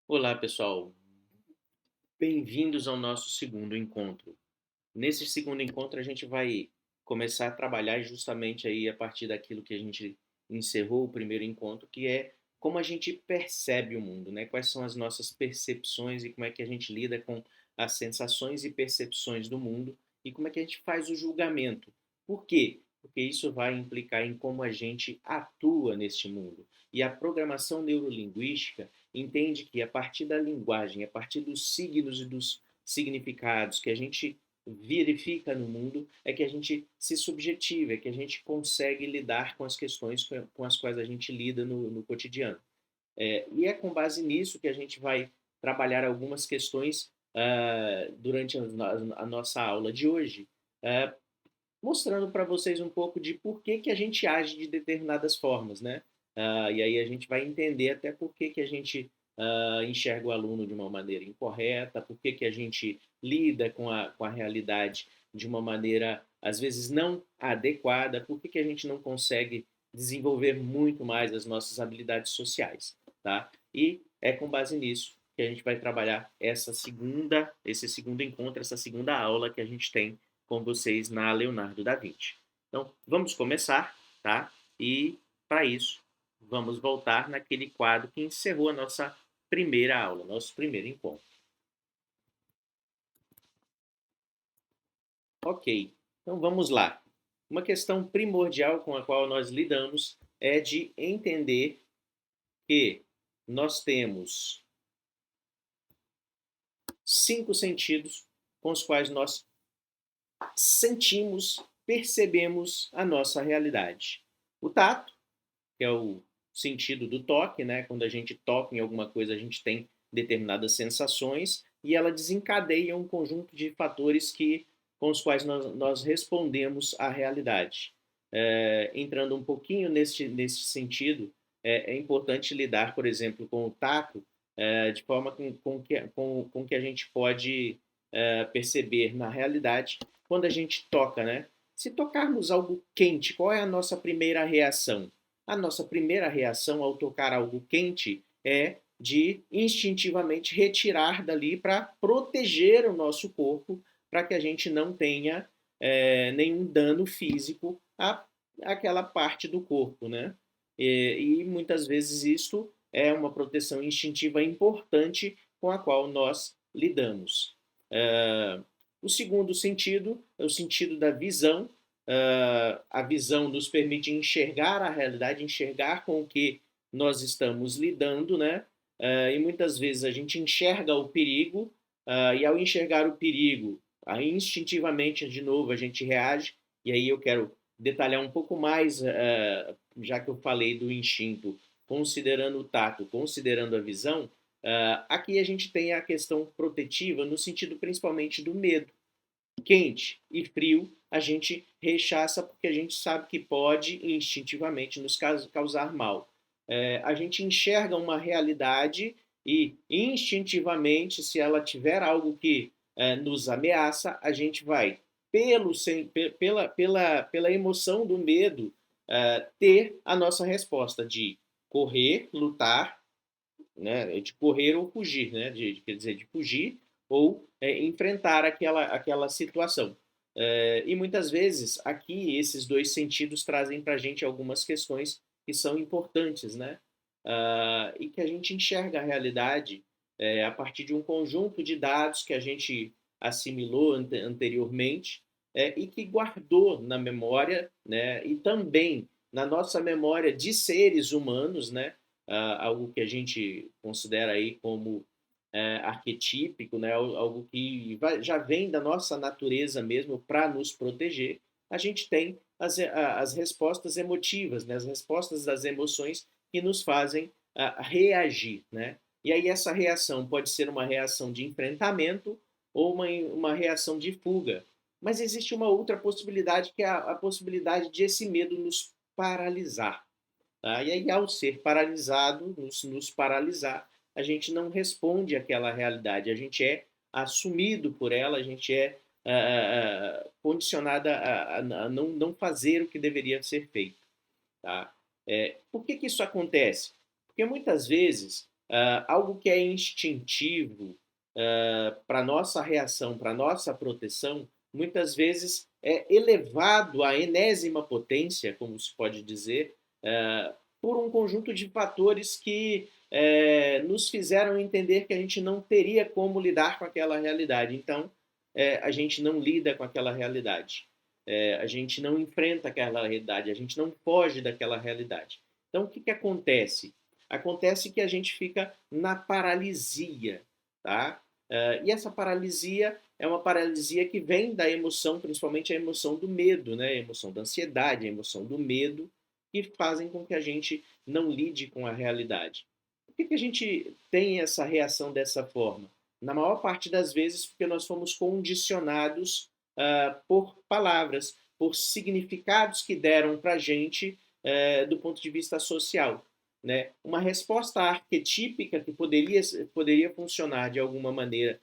Olá, pessoal. Bem-vindos ao nosso segundo encontro. Nesse segundo encontro, a gente vai começar a trabalhar justamente aí a partir daquilo que a gente encerrou o primeiro encontro, que é como a gente percebe o mundo, né? Quais são as nossas percepções e como é que a gente lida com as sensações e percepções do mundo e como é que a gente faz o julgamento. Por quê? Porque isso vai implicar em como a gente atua neste mundo. E a programação neurolinguística entende que a partir da linguagem, a partir dos signos e dos significados que a gente verifica no mundo, é que a gente se subjetiva, é que a gente consegue lidar com as questões com as quais a gente lida no cotidiano. E é com base nisso que a gente vai trabalhar algumas questões durante a nossa aula de hoje, uh, mostrando para vocês um pouco de por que, que a gente age de determinadas formas, né? E aí a gente vai entender até por que, que a gente enxerga o aluno de uma maneira incorreta, por que, que a gente lida com a realidade de uma maneira, às vezes, não adequada, por que, que a gente não consegue desenvolver muito mais as nossas habilidades sociais, tá? E é com base nisso que a gente vai trabalhar esse segundo encontro, essa segunda aula que a gente tem com vocês na Leonardo da Vinci. Então, vamos começar, tá? E, para isso, vamos voltar naquele quadro que encerrou a nossa primeira aula, nosso primeiro encontro. Ok, então vamos lá. Uma questão primordial com a qual nós lidamos é de entender que nós temos 5 sentidos com os quais nós sentimos, percebemos a nossa realidade. O tato, que é o sentido do toque, né? Quando a gente toca em alguma coisa, a gente tem determinadas sensações e ela desencadeia um conjunto de fatores com os quais nós respondemos à realidade. Entrando um pouquinho neste sentido, é importante lidar, por exemplo, com o tato de forma com que a gente pode perceber na realidade quando a gente toca, né? Se tocarmos algo quente, qual é a nossa primeira reação? A nossa primeira reação ao tocar algo quente é de instintivamente retirar dali para proteger o nosso corpo, para que a gente não tenha nenhum dano físico àquela parte do corpo, né? E muitas vezes isso é uma proteção instintiva importante com a qual nós lidamos. O segundo sentido é o sentido da visão. A visão nos permite enxergar a realidade, enxergar com o que nós estamos lidando, né? E muitas vezes a gente enxerga o perigo, e ao enxergar o perigo, aí instintivamente, de novo, a gente reage, e aí eu quero detalhar um pouco mais, já que eu falei do instinto, considerando o tato, considerando a visão, aqui a gente tem a questão protetiva no sentido principalmente do medo. Quente e frio a gente rechaça porque a gente sabe que pode instintivamente nos causar mal. A gente enxerga uma realidade e instintivamente, se ela tiver algo que nos ameaça, a gente vai, pela emoção do medo, ter a nossa resposta de correr, lutar, né, de correr ou fugir, né, quer dizer, de fugir ou enfrentar aquela situação. E muitas vezes aqui esses dois sentidos trazem para a gente algumas questões que são importantes, né? E que a gente enxerga a realidade a partir de um conjunto de dados que a gente assimilou anteriormente e que guardou na memória, né? E também na nossa memória de seres humanos, né? Algo que a gente considera aí como arquetípico, né? Algo que já vem da nossa natureza mesmo para nos proteger, a gente tem as respostas emotivas, né? As respostas das emoções que nos fazem reagir, né? E aí essa reação pode ser uma reação de enfrentamento ou uma reação de fuga. Mas existe uma outra possibilidade, que é a possibilidade de esse medo nos paralisar. Tá? E aí, ao ser paralisado, nos paralisar, a gente não responde àquela realidade, a gente é assumido por ela, a gente é condicionado a não fazer o que deveria ser feito. Tá? Por que isso acontece? Porque muitas vezes Algo que é instintivo para nossa reação, para nossa proteção, muitas vezes é elevado à enésima potência, como se pode dizer, por um conjunto de fatores que nos fizeram entender que a gente não teria como lidar com aquela realidade. Então, a gente não lida com aquela realidade. A gente não enfrenta aquela realidade, a gente não foge daquela realidade. Então, o que, que acontece? Acontece que a gente fica na paralisia, tá? E essa paralisia é uma paralisia que vem da emoção, principalmente a emoção do medo, né? A emoção da ansiedade, a emoção do medo, que fazem com que a gente não lide com a realidade. Por que, que a gente tem essa reação dessa forma? Na maior parte das vezes, porque nós fomos condicionados por palavras, por significados que deram para a gente do ponto de vista social. Né? Uma resposta arquetípica que poderia funcionar de alguma maneira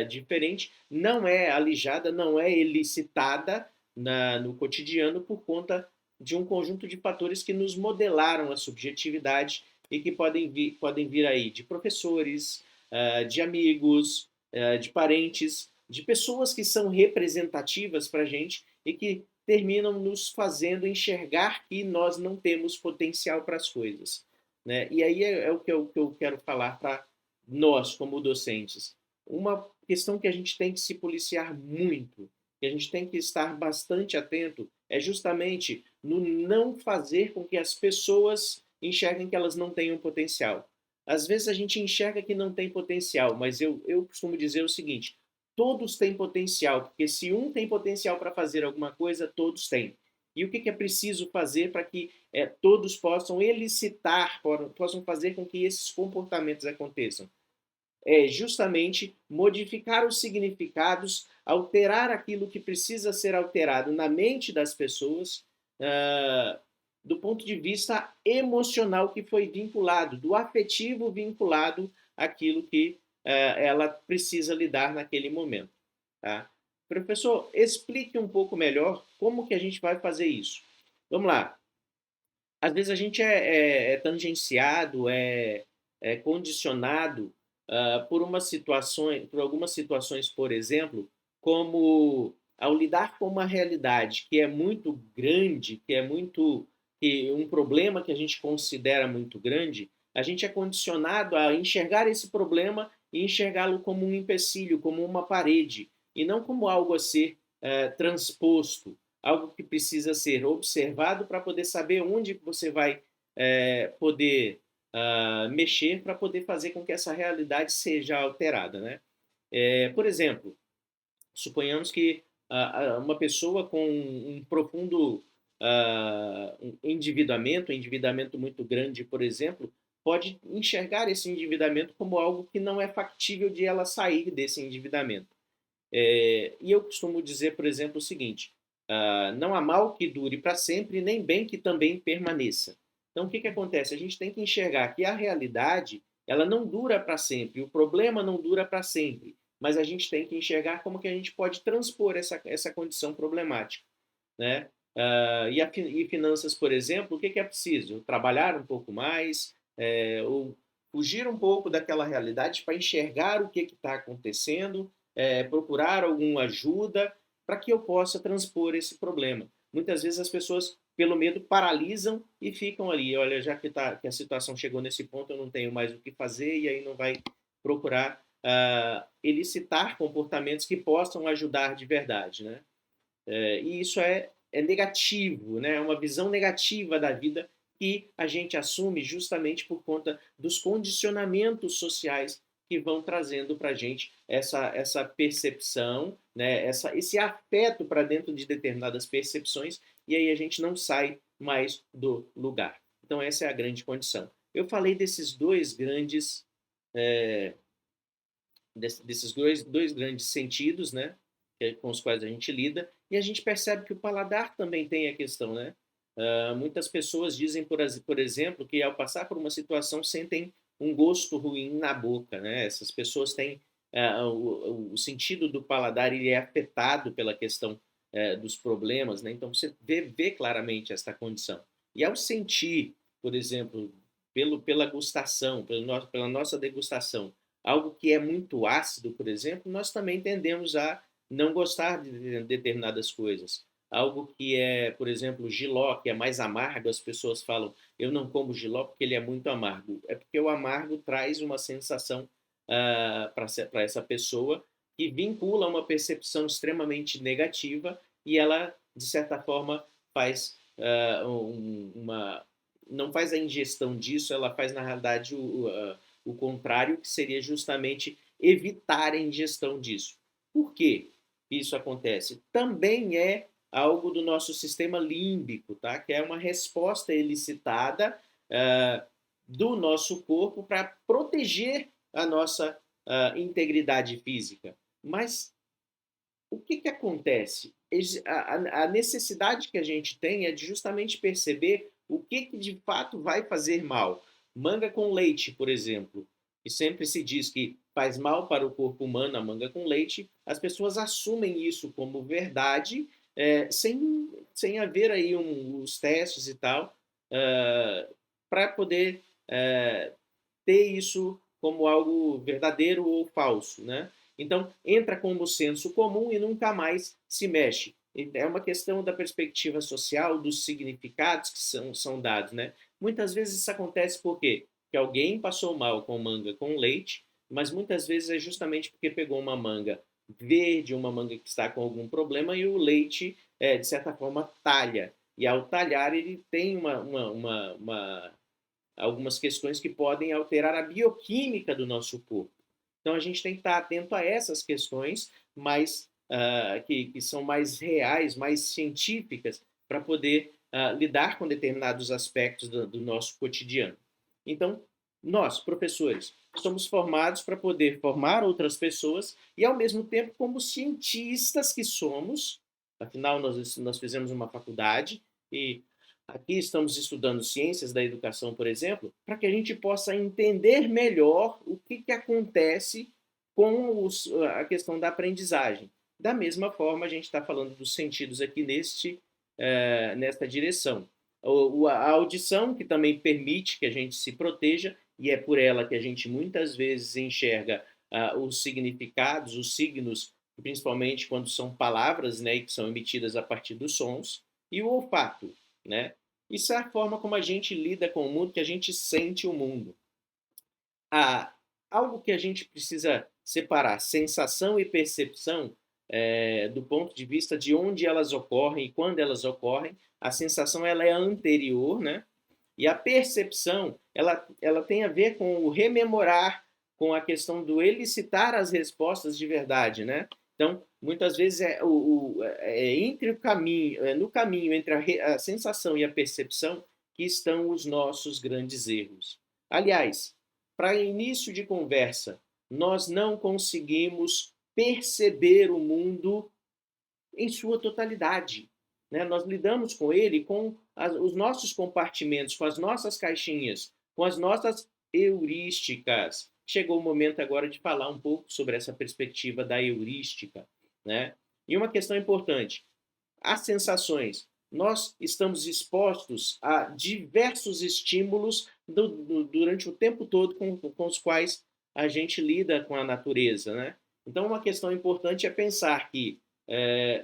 diferente não é alijada, não é elicitada no cotidiano por conta de um conjunto de fatores que nos modelaram a subjetividade e que podem vir aí de professores, de amigos, de parentes, de pessoas que são representativas para a gente e que terminam nos fazendo enxergar que nós não temos potencial para as coisas. Né? E aí é o que eu quero falar para nós, como docentes. Uma questão que a gente tem que se policiar muito, que a gente tem que estar bastante atento, é justamente no não fazer com que as pessoas enxerguem que elas não tenham potencial. Às vezes a gente enxerga que não tem potencial, mas eu costumo dizer o seguinte: todos têm potencial, porque se um tem potencial para fazer alguma coisa, todos têm. E o que é preciso fazer para que todos possam elicitar, possam fazer com que esses comportamentos aconteçam? É justamente modificar os significados, alterar aquilo que precisa ser alterado na mente das pessoas, do ponto de vista emocional que foi vinculado, do afetivo vinculado àquilo que ela precisa lidar naquele momento. Tá? Professor, explique um pouco melhor como que a gente vai fazer isso. Vamos lá. Às vezes a gente é tangenciado, é condicionado por algumas situações, por exemplo, como ao lidar com uma realidade que é muito grande, que um problema que a gente considera muito grande, a gente é condicionado a enxergar esse problema e enxergá-lo como um empecilho, como uma parede, e não como algo a ser transposto, algo que precisa ser observado para poder saber onde você vai poder mexer para poder fazer com que essa realidade seja alterada. Né? Por exemplo, suponhamos que uma pessoa com um profundo um endividamento muito grande, por exemplo, pode enxergar esse endividamento como algo que não é factível de ela sair desse endividamento. E eu costumo dizer, por exemplo, o seguinte: não há mal que dure para sempre, nem bem que também permaneça. Então, o que, que acontece? A gente tem que enxergar que a realidade ela não dura para sempre, o problema não dura para sempre, mas a gente tem que enxergar como que a gente pode transpor essa condição problemática. Né? E finanças, por exemplo, o que, que é preciso? Trabalhar um pouco mais, ou fugir um pouco daquela realidade para enxergar o que está acontecendo, procurar alguma ajuda para que eu possa transpor esse problema. Muitas vezes as pessoas, pelo medo, paralisam e ficam ali. Olha, já que a situação chegou nesse ponto, eu não tenho mais o que fazer, e aí não vai procurar elicitar comportamentos que possam ajudar de verdade. Né? E isso é negativo, né? É uma visão negativa da vida que a gente assume justamente por conta dos condicionamentos sociais que vão trazendo para a gente essa percepção, né? Esse afeto para dentro de determinadas percepções, e aí a gente não sai mais do lugar. Então, essa é a grande condição. Eu falei desses dois grandes, é, dois grandes sentidos, né? Com os quais a gente lida, e a gente percebe que o paladar também tem a questão, né? Muitas pessoas dizem, por exemplo, que ao passar por uma situação sentem um gosto ruim na boca, né? Essas pessoas têm o sentido do paladar ele é afetado pela questão dos problemas, né? Então você vê claramente esta condição. E ao sentir, por exemplo, pela gustação, pela nossa degustação, algo que é muito ácido, por exemplo, nós também tendemos a não gostar de determinadas coisas. Algo que é, por exemplo, jiló, que é mais amargo, as pessoas falam, eu não como jiló porque ele é muito amargo. É porque o amargo traz uma sensação para essa pessoa que vincula uma percepção extremamente negativa e ela, de certa forma, faz uma. Não faz a ingestão disso, ela faz, na realidade, o contrário, que seria justamente evitar a ingestão disso. Por que isso acontece? Também é algo do nosso sistema límbico, tá? Que é uma resposta elicitada do nosso corpo para proteger a nossa integridade física. Mas o que acontece? A necessidade que a gente tem é de justamente perceber o que de fato vai fazer mal. Manga com leite, por exemplo, que sempre se diz que faz mal para o corpo humano a manga com leite, as pessoas assumem isso como verdade, sem haver aí os testes e tal, para poder ter isso como algo verdadeiro ou falso, né? Então, entra como senso comum e nunca mais se mexe. É uma questão da perspectiva social, dos significados que são dados, né? Muitas vezes isso acontece por quê? Porque alguém passou mal com manga com leite, mas muitas vezes é justamente porque pegou uma manga verde, uma manga que está com algum problema e o leite, de certa forma, talha. E ao talhar, ele tem algumas questões que podem alterar a bioquímica do nosso corpo. Então a gente tem que estar atento a essas questões mais que são mais reais, mais científicas, para poder lidar com determinados aspectos do nosso cotidiano. Então, nós, professores, somos formados para poder formar outras pessoas e, ao mesmo tempo, como cientistas que somos, afinal, nós fizemos uma faculdade e aqui estamos estudando ciências da educação, por exemplo, para que a gente possa entender melhor o que acontece com a questão da aprendizagem. Da mesma forma, a gente está falando dos sentidos aqui nesta direção. A audição, que também permite que a gente se proteja, e é por ela que a gente muitas vezes enxerga os significados, os signos, principalmente quando são palavras, né, que são emitidas a partir dos sons, e o olfato, né? Isso é a forma como a gente lida com o mundo, que a gente sente o mundo. Algo que a gente precisa separar, sensação e percepção, do ponto de vista de onde elas ocorrem e quando elas ocorrem. A sensação ela é anterior, né? E a percepção ela tem a ver com o rememorar, com a questão do elicitar as respostas de verdade, né? Então, muitas vezes entre o caminho, no caminho entre a sensação e a percepção que estão os nossos grandes erros. Aliás, para início de conversa, nós não conseguimos perceber o mundo em sua totalidade, né? Nós lidamos com ele com os nossos compartimentos, com as nossas caixinhas, com as nossas heurísticas. Chegou o momento agora de falar um pouco sobre essa perspectiva da heurística, né? E uma questão importante: as sensações. Nós estamos expostos a diversos estímulos durante o tempo todo com os quais a gente lida com a natureza, né? Então, uma questão importante é pensar que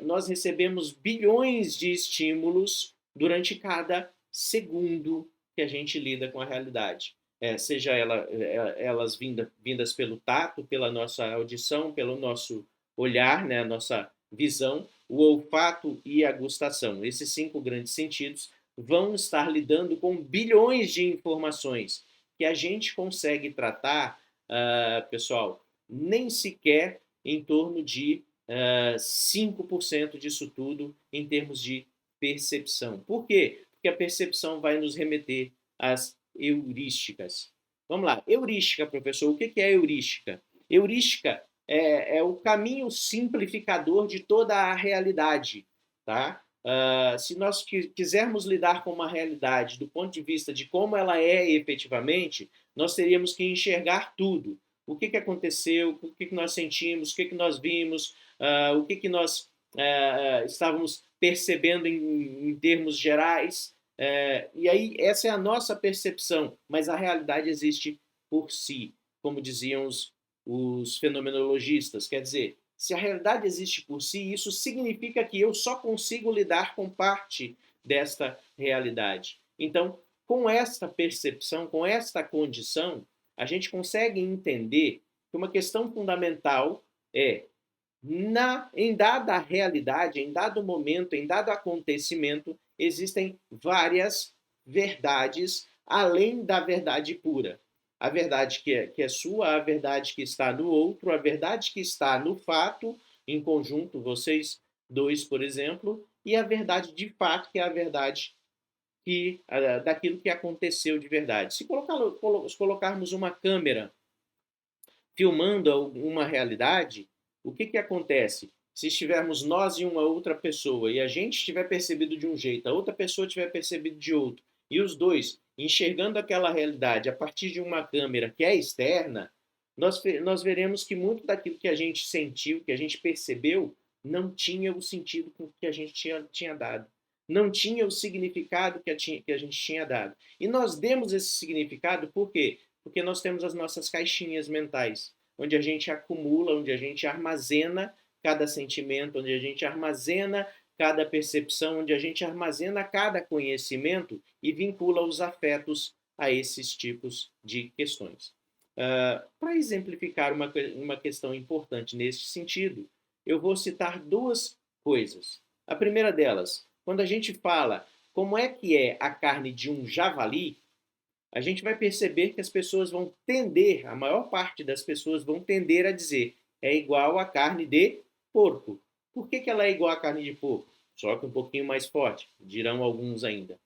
nós recebemos bilhões de estímulos durante cada segundo que a gente lida com a realidade. Seja elas vindas pelo tato, pela nossa audição, pelo nosso olhar, né, a nossa visão, o olfato e a gustação. Esses 5 grandes sentidos vão estar lidando com bilhões de informações que a gente consegue tratar, pessoal, nem sequer em torno de 5% disso tudo em termos de percepção. Por quê? Porque a percepção vai nos remeter às heurísticas. Vamos lá. Heurística, professor. O que é heurística? Heurística é o caminho simplificador de toda a realidade. Tá? Se nós quisermos lidar com uma realidade do ponto de vista de como ela é efetivamente, nós teríamos que enxergar tudo. O que aconteceu, o que nós sentimos, o que nós vimos, o que nós estávamos percebendo em termos gerais. E aí, essa é a nossa percepção, mas a realidade existe por si, como diziam os fenomenologistas. Quer dizer, se a realidade existe por si, isso significa que eu só consigo lidar com parte desta realidade. Então, com esta percepção, com esta condição, a gente consegue entender que uma questão fundamental é em dada realidade, em dado momento, em dado acontecimento, existem várias verdades além da verdade pura. A verdade que é sua, a verdade que está no outro, a verdade que está no fato, em conjunto, vocês dois, por exemplo, e a verdade de fato, que é a verdade daquilo que aconteceu de verdade. Se colocarmos uma câmera filmando uma realidade, o que acontece? Se estivermos nós e uma outra pessoa e a gente tiver percebido de um jeito, a outra pessoa tiver percebido de outro, e os dois enxergando aquela realidade a partir de uma câmera que é externa, nós veremos que muito daquilo que a gente sentiu, que a gente percebeu, não tinha o sentido que a gente tinha dado. Não tinha o significado que a gente tinha dado. E nós demos esse significado por quê? Porque nós temos as nossas caixinhas mentais, onde a gente acumula, onde a gente armazena cada sentimento, onde a gente armazena cada percepção, onde a gente armazena cada conhecimento e vincula os afetos a esses tipos de questões. Para exemplificar uma questão importante nesse sentido, eu vou citar duas coisas. A primeira delas, quando a gente fala como é que é a carne de um javali, a gente vai perceber que as pessoas vão tender, a maior parte das pessoas vão tender a dizer é igual a carne de porco. Por que ela é igual a carne de porco? Só que um pouquinho mais forte, dirão alguns ainda.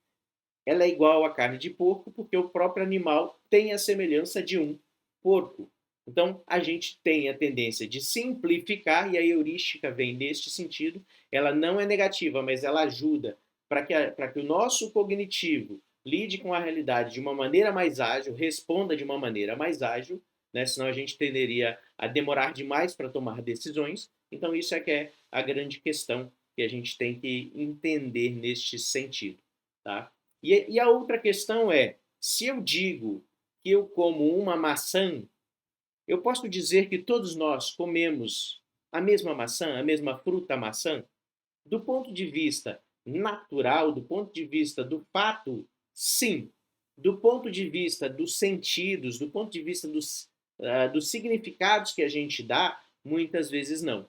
Ela é igual a carne de porco porque o próprio animal tem a semelhança de um porco. Então, a gente tem a tendência de simplificar, e a heurística vem neste sentido. Ela não é negativa, mas ela ajuda para que o nosso cognitivo lide com a realidade de uma maneira mais ágil, responda de uma maneira mais ágil, né? Senão a gente tenderia a demorar demais para tomar decisões. Então, isso é que é a grande questão que a gente tem que entender neste sentido. Tá? E a outra questão é, se eu digo que eu como uma maçã, eu posso dizer que todos nós comemos a mesma maçã, a mesma fruta maçã? Do ponto de vista natural, do ponto de vista do fato, sim. Do ponto de vista dos sentidos, do ponto de vista dos significados que a gente dá, muitas vezes não.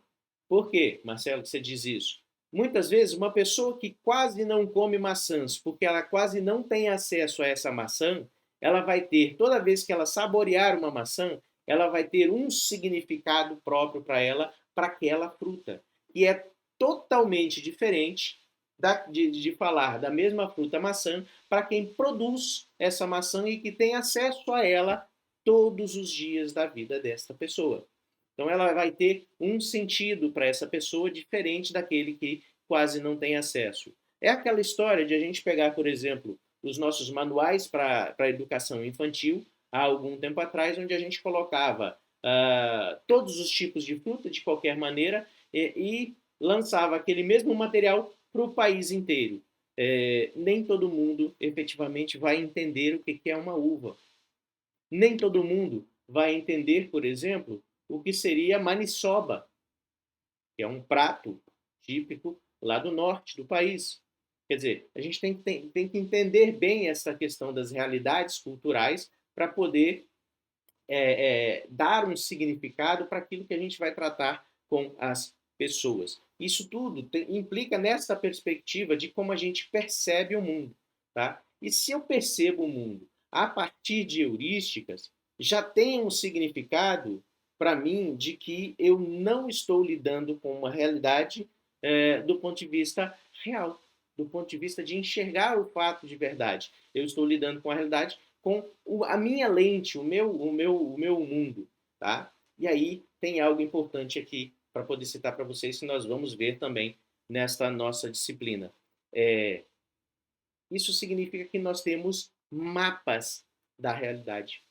Por quê, Marcelo, que você diz isso? Muitas vezes, uma pessoa que quase não come maçãs, porque ela quase não tem acesso a essa maçã, ela vai ter, toda vez que ela saborear uma maçã, ela vai ter um significado próprio para aquela fruta. E é totalmente diferente de falar da mesma fruta maçã para quem produz essa maçã e que tem acesso a ela todos os dias da vida desta pessoa. Então ela vai ter um sentido para essa pessoa diferente daquele que quase não tem acesso. É aquela história de a gente pegar, por exemplo, os nossos manuais para a educação infantil, há algum tempo atrás, onde a gente colocava todos os tipos de fruta de qualquer maneira e lançava aquele mesmo material para o país inteiro. Nem todo mundo efetivamente vai entender o que é uma uva. Nem todo mundo vai entender, por exemplo, o que seria maniçoba, que é um prato típico lá do norte do país. Quer dizer, a gente tem que entender bem essa questão das realidades culturais para poder dar um significado para aquilo que a gente vai tratar com as pessoas. Isso tudo implica nessa perspectiva de como a gente percebe o mundo. Tá? E se eu percebo o mundo a partir de heurísticas, já tem um significado para mim de que eu não estou lidando com uma realidade do ponto de vista real, do ponto de vista de enxergar o fato de verdade. Eu estou lidando com a realidade com a minha lente, o meu mundo. Tá? E aí tem algo importante aqui para poder citar para vocês que nós vamos ver também nesta nossa disciplina. Isso significa que nós temos mapas da realidade.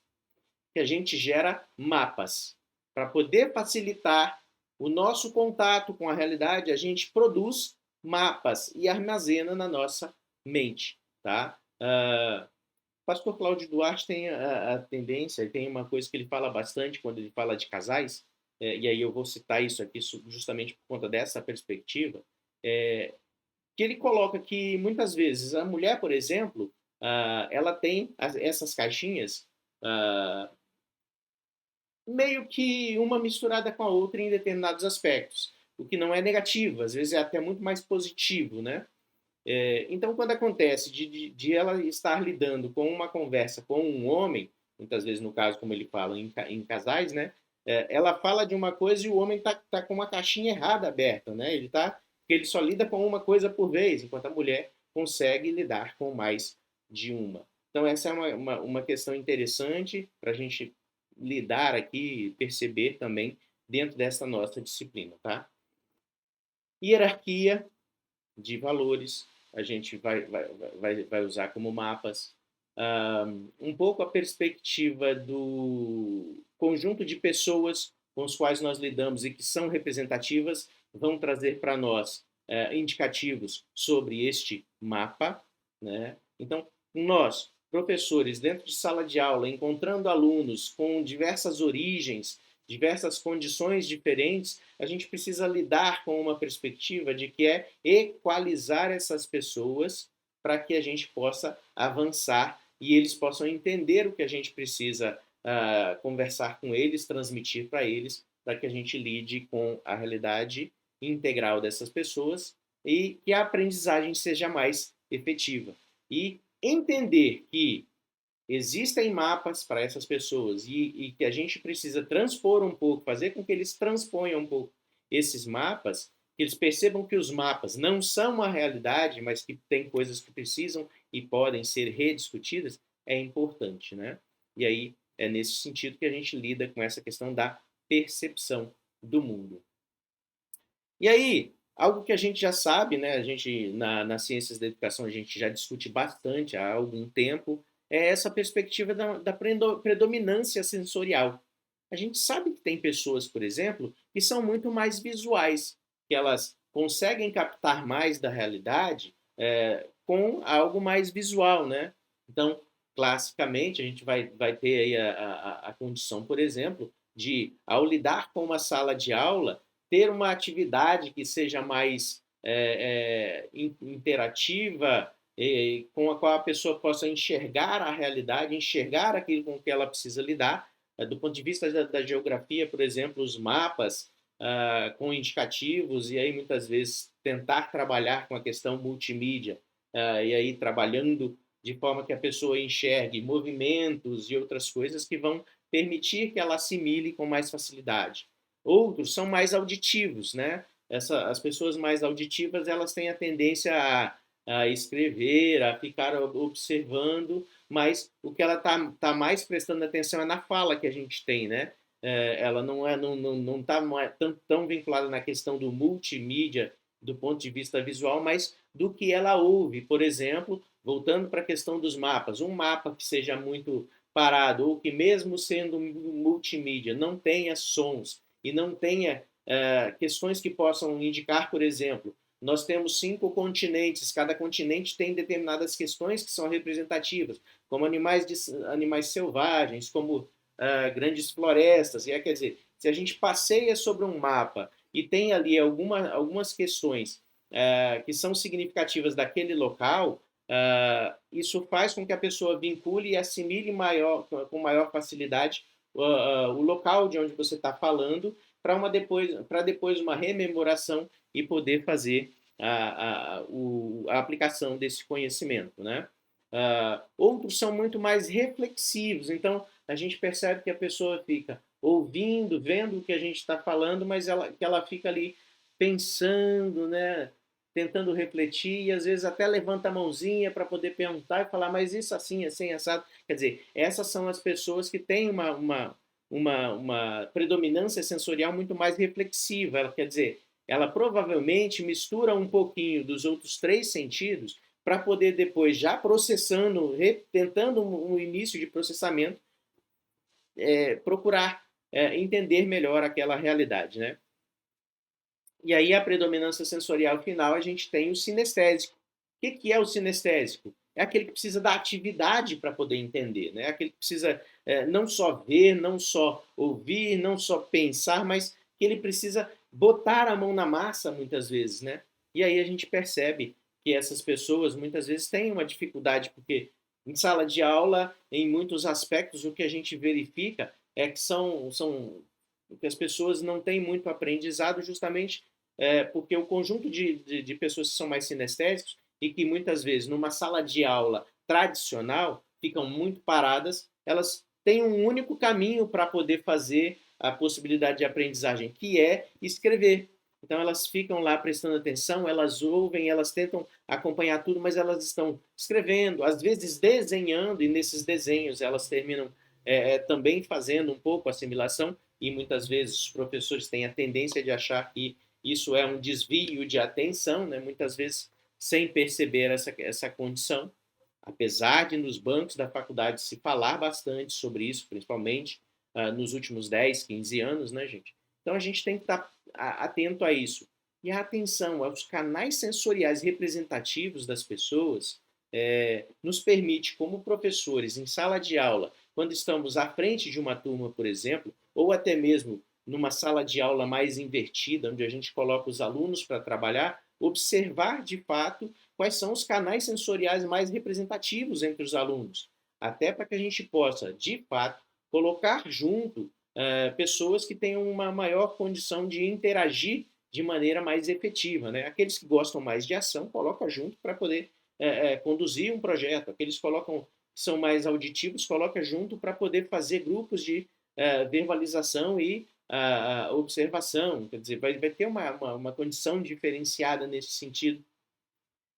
Que a gente gera mapas. Para poder facilitar o nosso contato com a realidade, a gente produz mapas e armazena na nossa mente. tá? O pastor Cláudio Duarte tem a tendência, tem uma coisa que ele fala bastante quando ele fala de casais, e aí eu vou citar isso aqui justamente por conta dessa perspectiva, que ele coloca que muitas vezes a mulher, por exemplo, ela tem essas caixinhas meio que uma misturada com a outra em determinados aspectos, o que não é negativo, às vezes é até muito mais positivo, né? Então, quando acontece de ela estar lidando com uma conversa com um homem, muitas vezes, no caso, como ele fala, em casais, né? Ela fala de uma coisa e o homem tá com uma caixinha errada aberta, né? Ele só lida com uma coisa por vez, enquanto a mulher consegue lidar com mais de uma. Então, essa é uma questão interessante para a gente lidar aqui, perceber também dentro dessa nossa disciplina, tá? Hierarquia de valores, a gente vai usar como mapas. Um pouco a perspectiva do conjunto de pessoas com os quais nós lidamos e que são representativas vão trazer para nós indicativos sobre este mapa, né? Então, nós, professores, dentro de sala de aula, encontrando alunos com diversas origens, diversas condições diferentes, a gente precisa lidar com uma perspectiva de que é equalizar essas pessoas para que a gente possa avançar e eles possam entender o que a gente precisa conversar com eles, transmitir para eles, para que a gente lide com a realidade integral dessas pessoas e que a aprendizagem seja mais efetiva. E entender que existem mapas para essas pessoas e que a gente precisa transpor um pouco, fazer com que eles transponham um pouco esses mapas, que eles percebam que os mapas não são uma realidade, mas que tem coisas que precisam e podem ser rediscutidas, é importante, né? E aí é nesse sentido que a gente lida com essa questão da percepção do mundo. E aí, algo que a gente já sabe, né? A gente nas ciências da educação a gente já discute bastante há algum tempo, é essa perspectiva da predominância sensorial. A gente sabe que tem pessoas, por exemplo, que são muito mais visuais, que elas conseguem captar mais da realidade com algo mais visual, né? Então, classicamente, a gente vai ter aí a condição, por exemplo, de, ao lidar com uma sala de aula, ter uma atividade que seja mais interativa, com a qual a pessoa possa enxergar a realidade, enxergar aquilo com que ela precisa lidar. Do ponto de vista da geografia, por exemplo, os mapas com indicativos, e aí muitas vezes tentar trabalhar com a questão multimídia, e aí trabalhando de forma que a pessoa enxergue movimentos e outras coisas que vão permitir que ela assimile com mais facilidade. Outros são mais auditivos, né? As pessoas mais auditivas, elas têm a tendência a escrever, a ficar observando, mas o que ela tá mais prestando atenção é na fala que a gente tem, né? Ela não está tão vinculada na questão do multimídia do ponto de vista visual, mas do que ela ouve. Por exemplo, voltando para a questão dos mapas, um mapa que seja muito parado ou que mesmo sendo multimídia não tenha sons e não tenha questões que possam indicar, por exemplo, nós temos 5 continentes, cada continente tem determinadas questões que são representativas, como animais selvagens, como grandes florestas. Quer dizer, se a gente passeia sobre um mapa e tem ali algumas questões que são significativas daquele local, isso faz com que a pessoa vincule e assimile com maior facilidade o local de onde você está falando para depois uma rememoração e poder fazer a aplicação desse conhecimento, né? Outros são muito mais reflexivos, então a gente percebe que a pessoa fica ouvindo, vendo o que a gente está falando, mas que ela fica ali pensando, né? Tentando refletir e às vezes até levanta a mãozinha para poder perguntar e falar, mas isso assim, assim, assado. Quer dizer, essas são as pessoas que têm uma predominância sensorial muito mais reflexiva. Ela quer dizer, ela provavelmente mistura um pouquinho dos outros 3 sentidos para poder depois, já processando, tentando um início de processamento, procurar entender melhor aquela realidade, né? E aí a predominância sensorial final a gente tem o sinestésico. O que é o sinestésico? é aquele que precisa da atividade para poder entender, né? Aquele que precisa não só ver, não só ouvir, não só pensar, mas que ele precisa botar a mão na massa muitas vezes, né? E aí a gente percebe que essas pessoas muitas vezes têm uma dificuldade, porque em sala de aula, em muitos aspectos, o que a gente verifica é que que as pessoas não têm muito aprendizado justamente porque o conjunto de pessoas que são mais sinestésicos e que muitas vezes numa sala de aula tradicional ficam muito paradas, elas têm um único caminho para poder fazer a possibilidade de aprendizagem, que é escrever. Então elas ficam lá prestando atenção, elas ouvem, elas tentam acompanhar tudo, mas elas estão escrevendo, às vezes desenhando, e nesses desenhos elas terminam também fazendo um pouco a assimilação, e muitas vezes os professores têm a tendência de achar que isso é um desvio de atenção, né? Muitas vezes sem perceber essa condição, apesar de nos bancos da faculdade se falar bastante sobre isso, principalmente nos últimos 10, 15 anos, né, gente? Então a gente tem que estar atento a isso. E a atenção aos canais sensoriais representativos das pessoas nos permite, como professores, em sala de aula, quando estamos à frente de uma turma, por exemplo, ou até mesmo numa sala de aula mais invertida, onde a gente coloca os alunos para trabalhar, observar de fato quais são os canais sensoriais mais representativos entre os alunos, até para que a gente possa, de fato, colocar junto pessoas que tenham uma maior condição de interagir de maneira mais efetiva. Né? Aqueles que gostam mais de ação, coloca junto para poder conduzir um projeto. Aqueles que são mais auditivos, coloca junto para poder fazer grupos de verbalização e observação. Quer dizer, vai ter uma condição diferenciada nesse sentido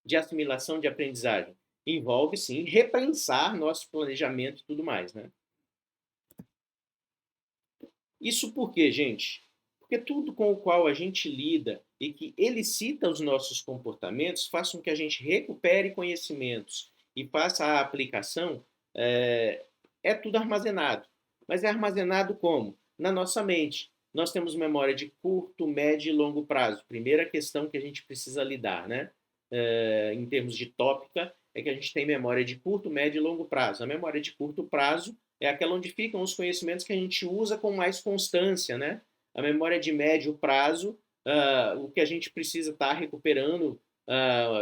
de assimilação de aprendizagem. Envolve, sim, repensar nosso planejamento e tudo mais. Né? Isso por quê, gente? Porque tudo com o qual a gente lida e que elicita os nossos comportamentos faz com que a gente recupere conhecimentos e faça a aplicação, tudo armazenado. Mas é armazenado como? Na nossa mente. Nós temos memória de curto, médio e longo prazo. Primeira questão que a gente precisa lidar, né? Em termos de tópica, é que a gente tem memória de curto, médio e longo prazo. A memória de curto prazo é aquela onde ficam os conhecimentos que a gente usa com mais constância, né? A memória de médio prazo, o que a gente precisa estar recuperando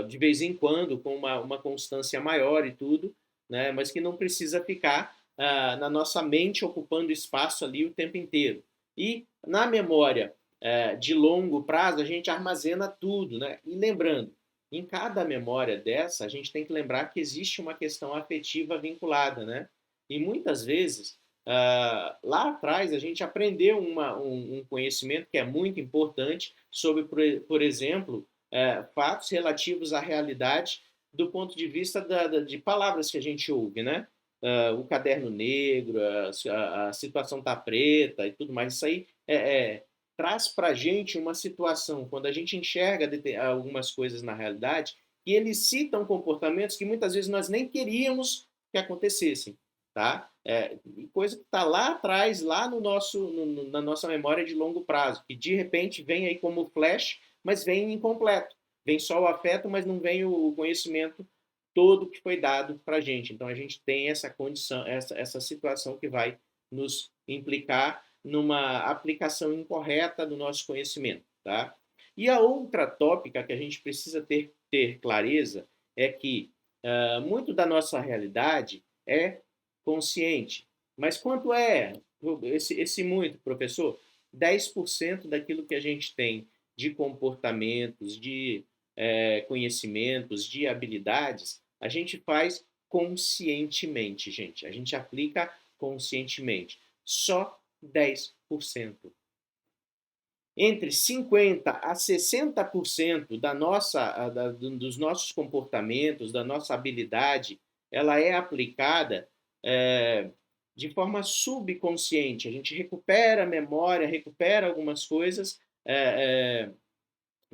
de vez em quando, com uma constância maior e tudo, né? Mas que não precisa ficar na nossa mente ocupando espaço ali o tempo inteiro. E na memória de longo prazo, a gente armazena tudo, né? E lembrando, em cada memória dessa, a gente tem que lembrar que existe uma questão afetiva vinculada, né? E muitas vezes, lá atrás, a gente aprendeu um conhecimento que é muito importante sobre, por exemplo, fatos relativos à realidade do ponto de vista de palavras que a gente ouve, né? O caderno negro, a situação tá preta e tudo mais. Isso aí traz para a gente uma situação, quando a gente enxerga algumas coisas na realidade, que eles citam comportamentos que muitas vezes nós nem queríamos que acontecessem. Tá? Coisa que está lá atrás, lá na nossa memória de longo prazo, que de repente vem aí como flash, mas vem incompleto. Vem só o afeto, mas não vem o conhecimento todo que foi dado para a gente. Então a gente tem essa condição, essa situação que vai nos implicar numa aplicação incorreta do nosso conhecimento. Tá? E a outra tópica que a gente precisa ter clareza é que muito da nossa realidade é consciente. Mas quanto é esse muito, professor? 10% daquilo que a gente tem de comportamentos, de conhecimentos, de habilidades, a gente faz conscientemente, gente. A gente aplica conscientemente. Só 10%. Entre 50% a 60% dos nossos comportamentos, da nossa habilidade, ela é aplicada de forma subconsciente. A gente recupera a memória, recupera algumas coisas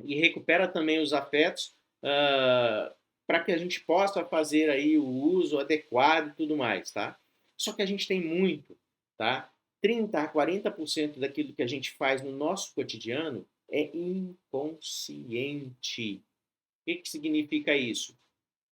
e recupera também os afetos para que a gente possa fazer aí o uso adequado e tudo mais, tá? Só que a gente tem muito, tá? 30 a 40% daquilo que a gente faz no nosso cotidiano é inconsciente. O que significa isso?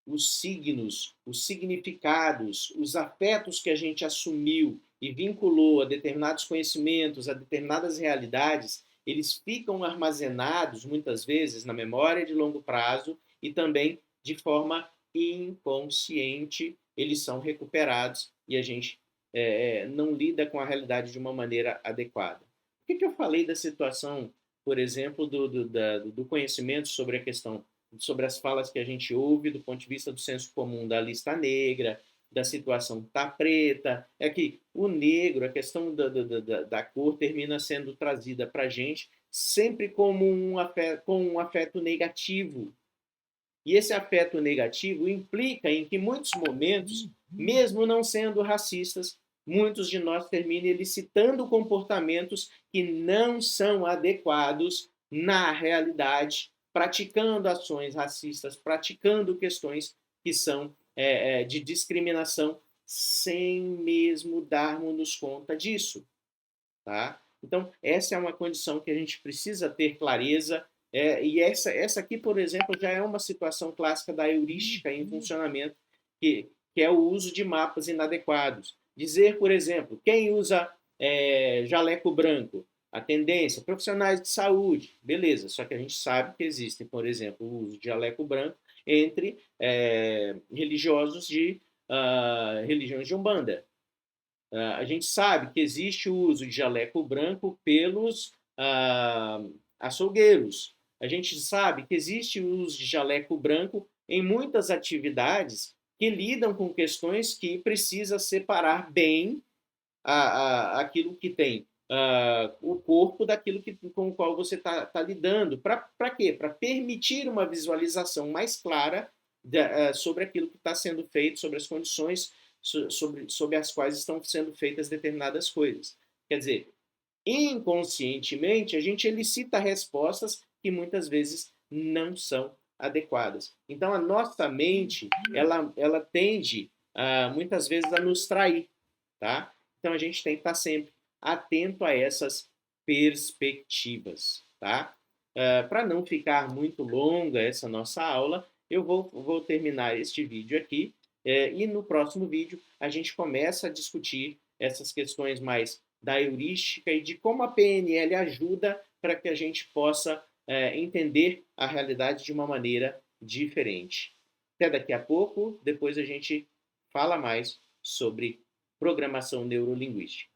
os signos, os significados, os afetos que a gente assumiu e vinculou a determinados conhecimentos, a determinadas realidades, eles ficam armazenados muitas vezes na memória de longo prazo e também de forma inconsciente eles são recuperados e a gente não lida com a realidade de uma maneira adequada. Por que eu falei da situação, por exemplo, do conhecimento sobre a questão, sobre as falas que a gente ouve do ponto de vista do senso comum da lista negra, da situação tá preta, é que o negro, a questão da cor termina sendo trazida para a gente sempre como com um afeto negativo. E esse afeto negativo implica em que, em muitos momentos, mesmo não sendo racistas, muitos de nós terminam elicitando comportamentos que não são adequados na realidade, praticando ações racistas, praticando questões que são de discriminação, sem mesmo darmos conta disso. Tá? Então, essa é uma condição que a gente precisa ter clareza. E essa aqui, por exemplo, já é uma situação clássica da heurística em funcionamento, que é o uso de mapas inadequados. Dizer, por exemplo, quem usa jaleco branco? A tendência, profissionais de saúde, beleza, só que a gente sabe que existem, por exemplo, o uso de jaleco branco entre religiosos de religiões de Umbanda. A gente sabe que existe o uso de jaleco branco pelos açougueiros. A gente sabe que existe o uso de jaleco branco em muitas atividades que lidam com questões que precisa separar bem aquilo que tem o corpo daquilo com o qual você está lidando. Para quê? Para permitir uma visualização mais clara sobre aquilo que está sendo feito, sobre as condições sobre as quais estão sendo feitas determinadas coisas. Quer dizer, inconscientemente, a gente elicita respostas que muitas vezes não são adequadas. Então, a nossa mente, ela tende, muitas vezes, a nos trair. Tá? Então, a gente tem que estar sempre atento a essas perspectivas. Tá? Para não ficar muito longa essa nossa aula, eu vou terminar este vídeo aqui e no próximo vídeo a gente começa a discutir essas questões mais da heurística e de como a PNL ajuda para que a gente possa entender a realidade de uma maneira diferente. Até daqui a pouco, depois a gente fala mais sobre programação neurolinguística.